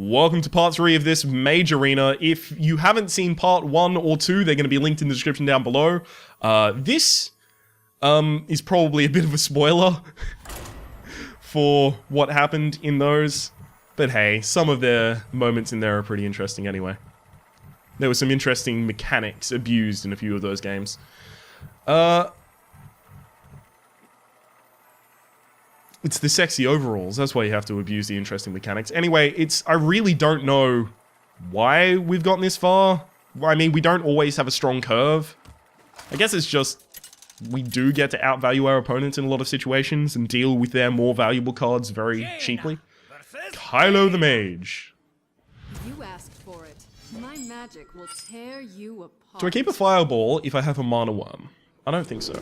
Welcome to part 3 of this mage arena. If you haven't seen part 1 or 2, they're going to be linked in the description down below. This is probably a bit of a spoiler for what happened in those. But hey, some of their moments in there are pretty interesting anyway. There were some interesting mechanics abused in a few of those games. It's the sexy overalls, that's why you have to abuse the interesting mechanics. Anyway, I really don't know why we've gotten this far. I mean, we don't always have a strong curve. I guess it's just, we do get to outvalue our opponents in a lot of situations and deal with their more valuable cards very cheaply. Kylo the Mage. You asked for it. My magic will tear you apart. Do I keep a fireball if I have a mana worm? I don't think so.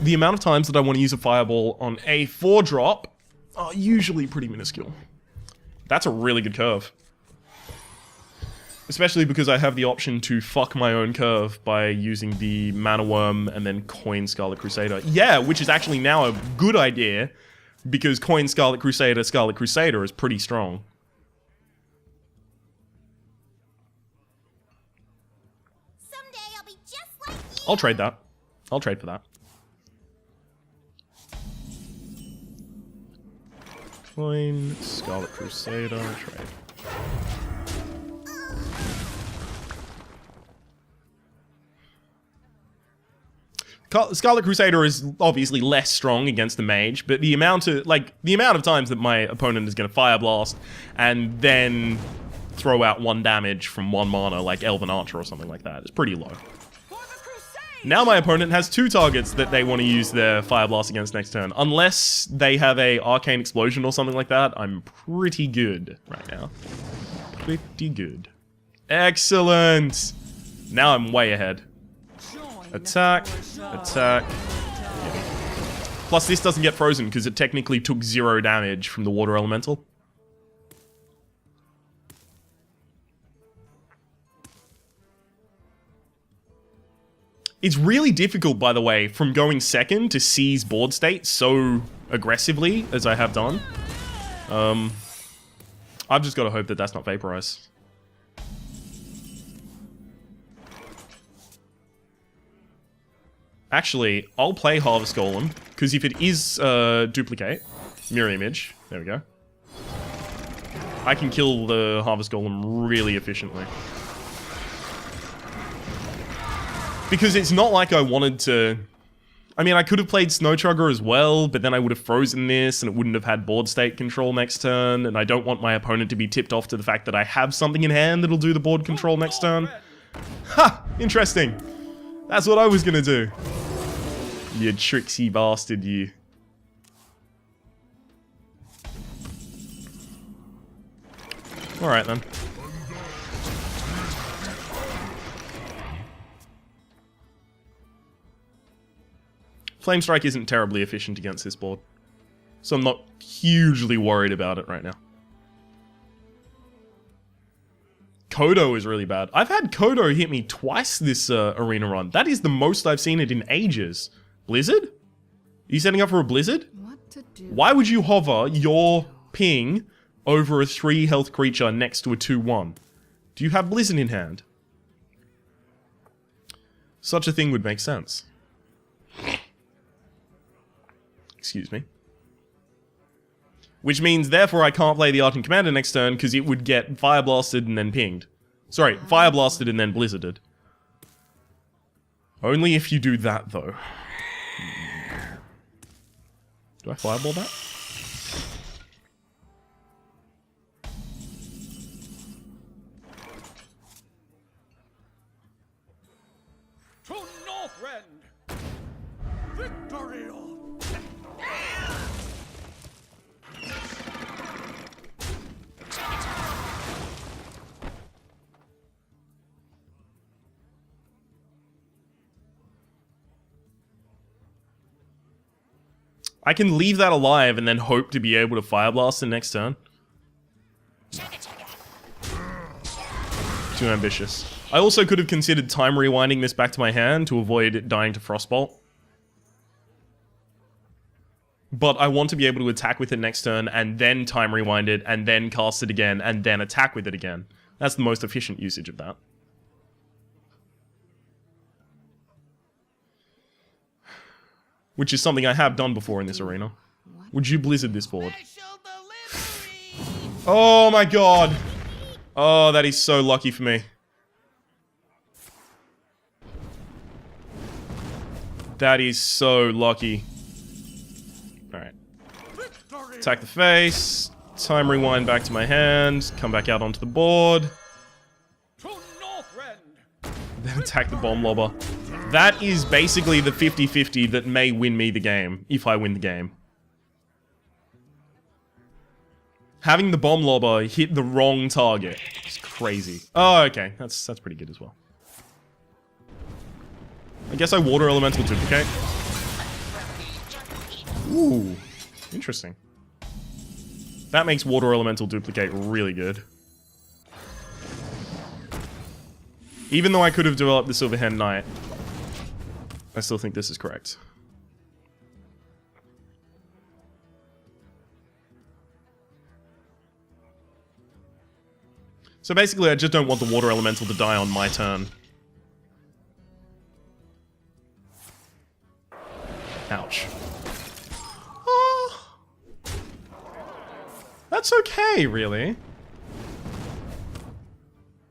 The amount of times that I want to use a fireball on a 4-drop are usually pretty minuscule. That's a really good curve. Especially because I have the option to fuck my own curve by using the Mana Worm and then coin Scarlet Crusader. Yeah, which is actually now a good idea, because coin Scarlet Crusader is pretty strong. Someday I'll be just like you. I'll trade that. I'll trade for that. Coin, Scarlet Crusader, trade. Scarlet Crusader is obviously less strong against the mage, but the amount of times that my opponent is going to Fire Blast and then throw out 1 damage from 1 mana, like Elven Archer or something like that, is pretty low. Now my opponent has 2 targets that they want to use their Fire Blast against next turn. Unless they have a Arcane Explosion or something like that, I'm pretty good right now. Pretty good. Excellent! Now I'm way ahead. Attack, attack. Yeah. Plus this doesn't get frozen because it technically took 0 damage from the Water Elemental. It's really difficult, by the way, from going second to seize board state so aggressively as I have done. I've just got to hope that that's not Vaporize. Actually, I'll play Harvest Golem, because if it is Duplicate, Mirror Image, there we go, I can kill the Harvest Golem really efficiently. Because it's not like I wanted to... I mean, I could have played Snowchugger as well, but then I would have frozen this, and it wouldn't have had board state control next turn, and I don't want my opponent to be tipped off to the fact that I have something in hand that'll do the board control next turn. Ha! Interesting. That's what I was gonna do. You tricksy bastard, you. Alright then. Flame Strike isn't terribly efficient against this board, so I'm not hugely worried about it right now. Kodo is really bad. I've had Kodo hit me twice this arena run. That is the most I've seen it in ages. Blizzard? Are you setting up for a Blizzard? What to do? Why would you hover your ping over a 3 health creature next to a 2/1? Do you have Blizzard in hand? Such a thing would make sense. Excuse me. Which means, therefore, I can't play the Archon Commander next turn because it would get Fire Blasted and then pinged. Sorry, Fire Blasted and then Blizzarded. Only if you do that, though. Do I Fireball that? To Northrend! Victory! I can leave that alive and then hope to be able to Fire Blast the next turn. Too ambitious. I also could have considered time rewinding this back to my hand to avoid it dying to Frostbolt. but I want to be able to attack with it next turn, and then time rewind it, and then cast it again, and then attack with it again. That's the most efficient usage of that. Which is something I have done before in this arena. Would you blizzard this board? Oh my god! Oh, that is so lucky for me. That is so lucky. Alright. Attack the face. Time rewind back to my hand. Come back out onto the board. Then attack the bomb lobber. That is basically the 50-50 that may win me the game, if I win the game. Having the bomb lobber hit the wrong target is crazy. Oh, okay. That's pretty good as well. I guess I water elemental duplicate. Ooh, interesting. That makes water elemental duplicate really good. Even though I could have developed the Silver Hand Knight, I still think this is correct. So basically, I just don't want the water elemental to die on my turn. Ouch. Oh, that's okay, really.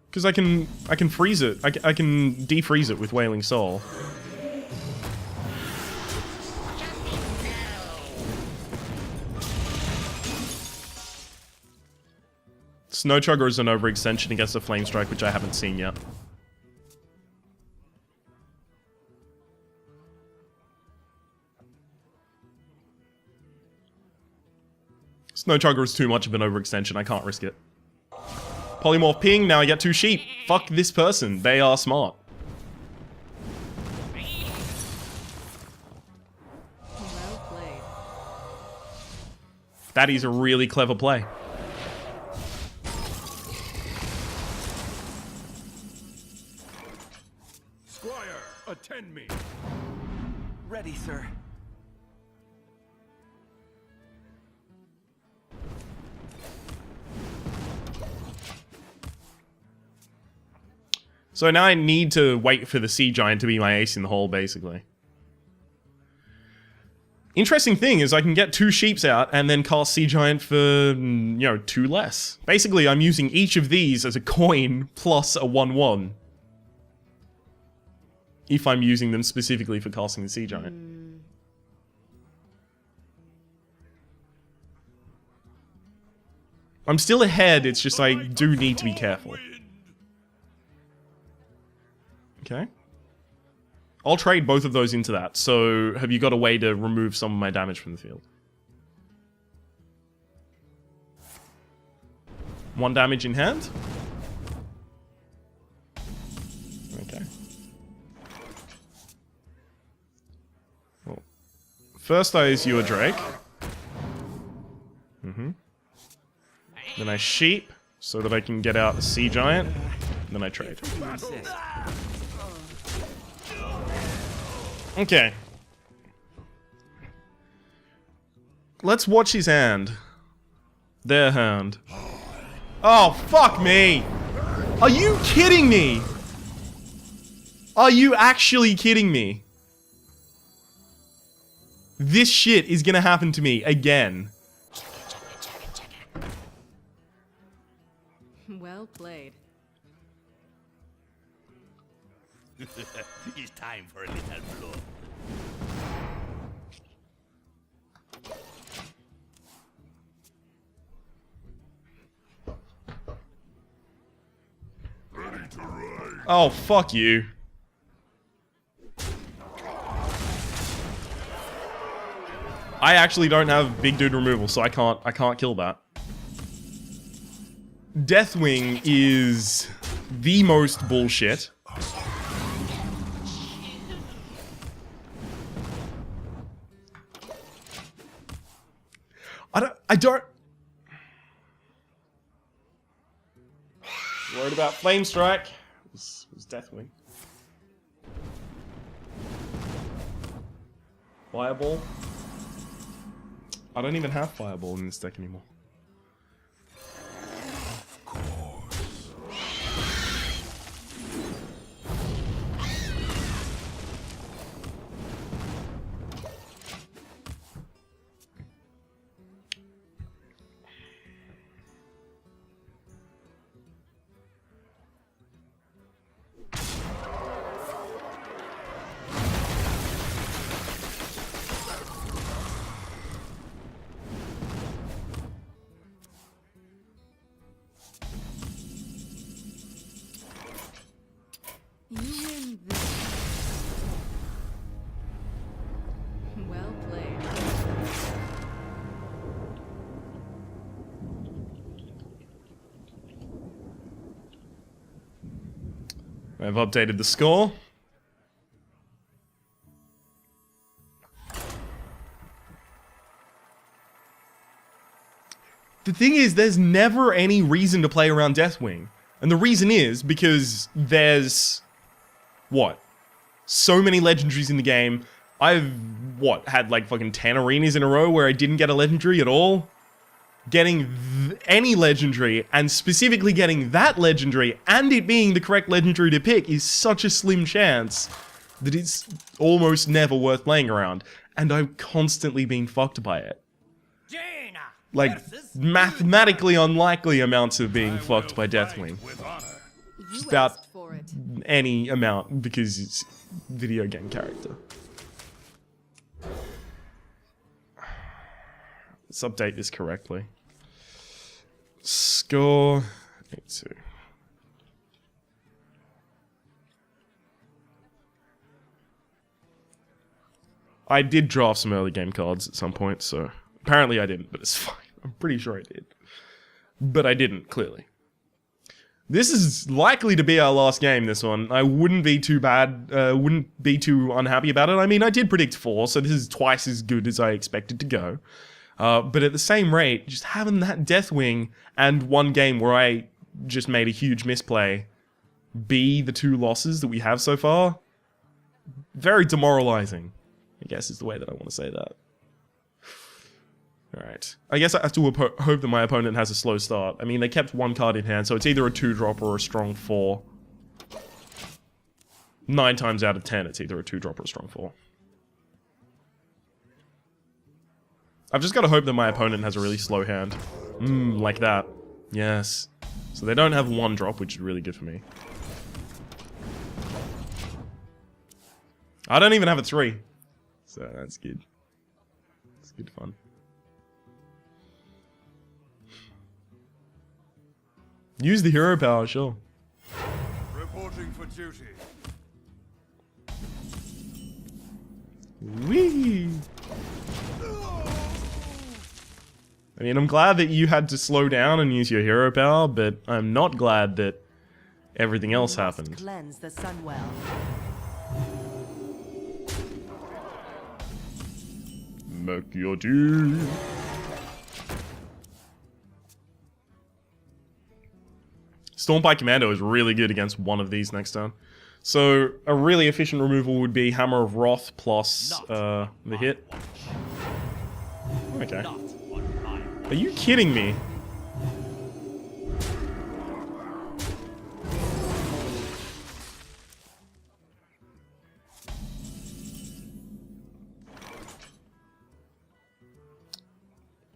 Because I can freeze it. I can defreeze it with Wailing Soul. Snowchugger is an overextension against a Flame Strike, which I haven't seen yet. Snowchugger is too much of an overextension, I can't risk it. Polymorph ping, now I get 2 sheep. Fuck this person, they are smart. Well played. That is a really clever play. Squire, attend me. Ready, sir. So now I need to wait for the Sea Giant to be my ace in the hole, basically. Interesting thing is I can get 2 sheeps out and then cast Sea Giant for, you know, 2 less. Basically, I'm using each of these as a coin plus a 1/1. If I'm using them specifically for casting the Sea Giant. I'm still ahead, it's just I do need to be careful. Okay. I'll trade both of those into that. So, have you got a way to remove some of my damage from the field? 1 damage in hand? Okay. Well, first I issue a Drake. Then I sheep, so that I can get out the Sea Giant. Then I trade. Okay. Let's watch his hand. Their hand. Oh, fuck me! Are you kidding me? Are you actually kidding me? This shit is gonna happen to me again. Well played. It's time for a little blow. Oh, fuck you. I actually don't have big dude removal, so I can't kill that. Deathwing is the most bullshit. I don't... Worried about Flame Strike. It was Deathwing. Fireball. I don't even have Fireball in this deck anymore. You win this. Well played. I've updated the score. The thing is, there's never any reason to play around Deathwing. And the reason is because there's... what? So many legendaries in the game. I've, had like fucking 10 arenas in a row where I didn't get a legendary at all? Getting any legendary, and specifically getting that legendary, and it being the correct legendary to pick, is such a slim chance that it's almost never worth playing around. And I've constantly been fucked by it. Like, mathematically unlikely amounts of being fucked by Deathwing. Just about asked for it. any amount, because it's video game character. Let's update this correctly. Score 82. I did draft some early game cards at some point, so apparently I didn't, but it's fine. I'm pretty sure I did. But I didn't, clearly. This is likely to be our last game, this one. I wouldn't be too bad, wouldn't be too unhappy about it. I mean, I did predict 4, so this is twice as good as I expected to go. But at the same rate, just having that Deathwing and one game where I just made a huge misplay be the 2 losses that we have so far, very demoralizing, I guess is the way that I want to say that. Alright. I guess I have to hope that my opponent has a slow start. I mean, they kept 1 card in hand, so it's either a 2-drop or a strong 4. 9 times out of 10, it's either a 2-drop or a strong 4. I've just got to hope that my opponent has a really slow hand. Like that. Yes. So they don't have 1-drop, which is really good for me. I don't even have a 3. So that's good. It's good fun. Use the hero power, sure. Reporting for duty. Whee! I mean, I'm glad that you had to slow down and use your hero power, but I'm not glad that everything else happened. Cleanse the Sunwell. Make your tea. Stormpike Commando is really good against one of these next turn. So, a really efficient removal would be Hammer of Wrath plus the hit. Okay. Are you kidding me?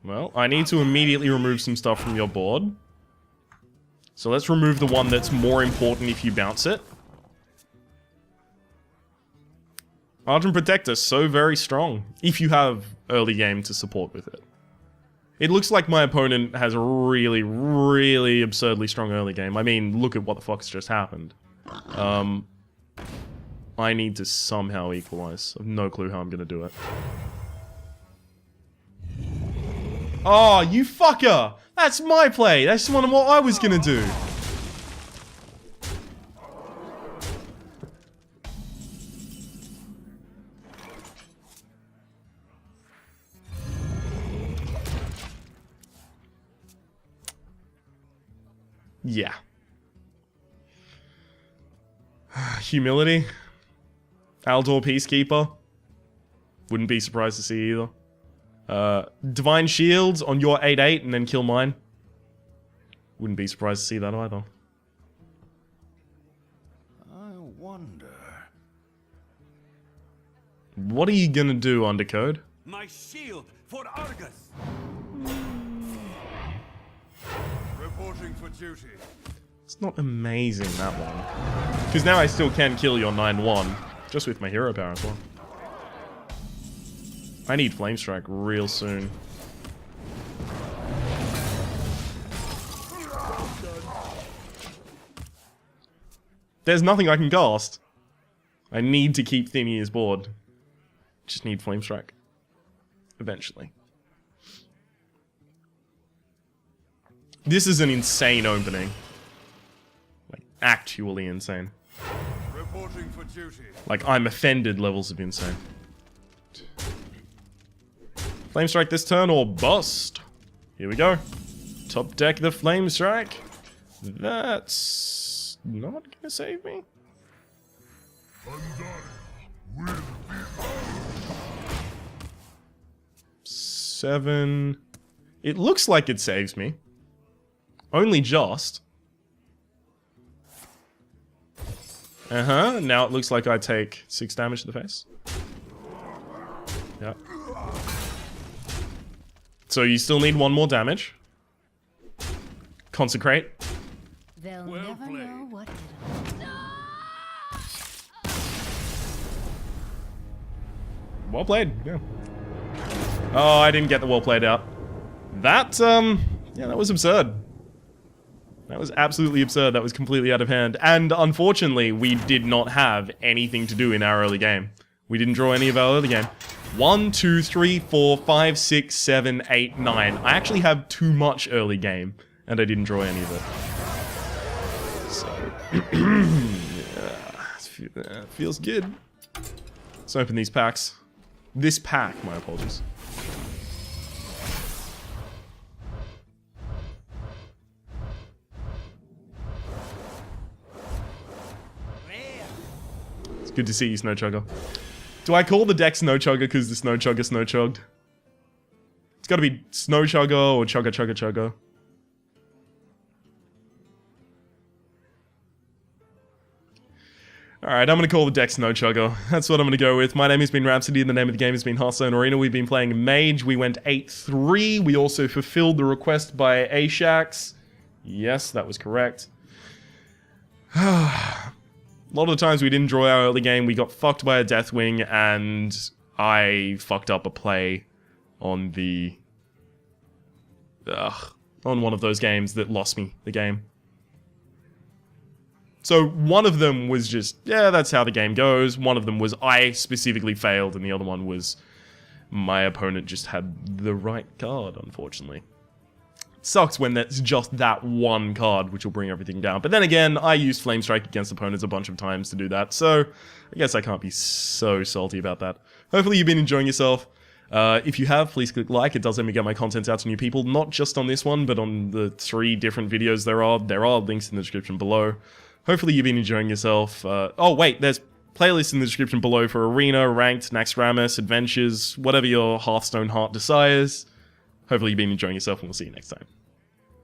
Well, I need to immediately remove some stuff from your board. So let's remove the one that's more important if you bounce it. Argent Protector, so very strong, if you have early game to support with it. It looks like my opponent has a really, really absurdly strong early game. I mean, look at what the fuck's just happened. I need to somehow equalize. I have no clue how I'm gonna do it. Oh, you fucker! That's my play! That's one of what I was gonna do! Yeah. Humility. Aldor Peacekeeper. Wouldn't be surprised to see either. Divine Shields on your 8/8 and then kill mine. Wouldn't be surprised to see that either. I wonder. What are you gonna do, Undercode? My shield for Argus. Reporting for duty. It's not amazing, that one. Because now I still can kill your 9/1, just with my hero power as well. I need Flame Strike real soon. There's nothing I can cast. I need to keep Thin Ears board. Just need Flame Strike. Eventually. This is an insane opening. Like, actually insane. Reporting for duty. Like, I'm offended levels of insane. Flame Strike this turn or bust. Here we go. Top deck the Flame Strike. That's not gonna save me. 7. It looks like it saves me. Only just. Now it looks like I take 6 damage to the face. Yep. So you still need 1 more damage. Consecrate. They'll Well never played. know what hit 'em. Well played, yeah. Oh, I didn't get the well played out. That, yeah, that was absurd. That was absolutely absurd. That was completely out of hand. And unfortunately, we did not have anything to do in our early game. We didn't draw any of our early game. 1, 2, 3, 4, 5, 6, 7, 8, 9. I actually have too much early game, and I didn't draw any of it. So, yeah, feels good. Let's open these packs. This pack, my apologies. It's good to see you, Snowchugger. Do I call the deck Snowchugger because the Snowchugger snowchugged? It's gotta be Snowchugger or Chugga Chugga Chugga. Alright, I'm gonna call the deck Snowchugger. That's what I'm gonna go with. My name has been Rhapsody, and the name of the game has been Hearthstone Arena. We've been playing Mage. We went 8-3. We also fulfilled the request by Ashax. Yes, that was correct. A lot of the times we didn't draw our early game, we got fucked by a Deathwing, and I fucked up a play on the... on one of those games that lost me the game. So one of them was just, yeah, that's how the game goes. One of them was I specifically failed, and the other one was my opponent just had the right card, unfortunately. Sucks when that's just that one card, which will bring everything down. But then again, I used Flame Strike against opponents a bunch of times to do that, so I guess I can't be so salty about that. Hopefully you've been enjoying yourself. If you have, please click like. It does let me get my content out to new people, not just on this one, but on the 3 different videos there are. There are links in the description below. Hopefully you've been enjoying yourself. Oh wait, there's playlists in the description below for Arena, Ranked, Naxxramas, Adventures, whatever your Hearthstone heart desires. Hopefully you've been enjoying yourself, and we'll see you next time.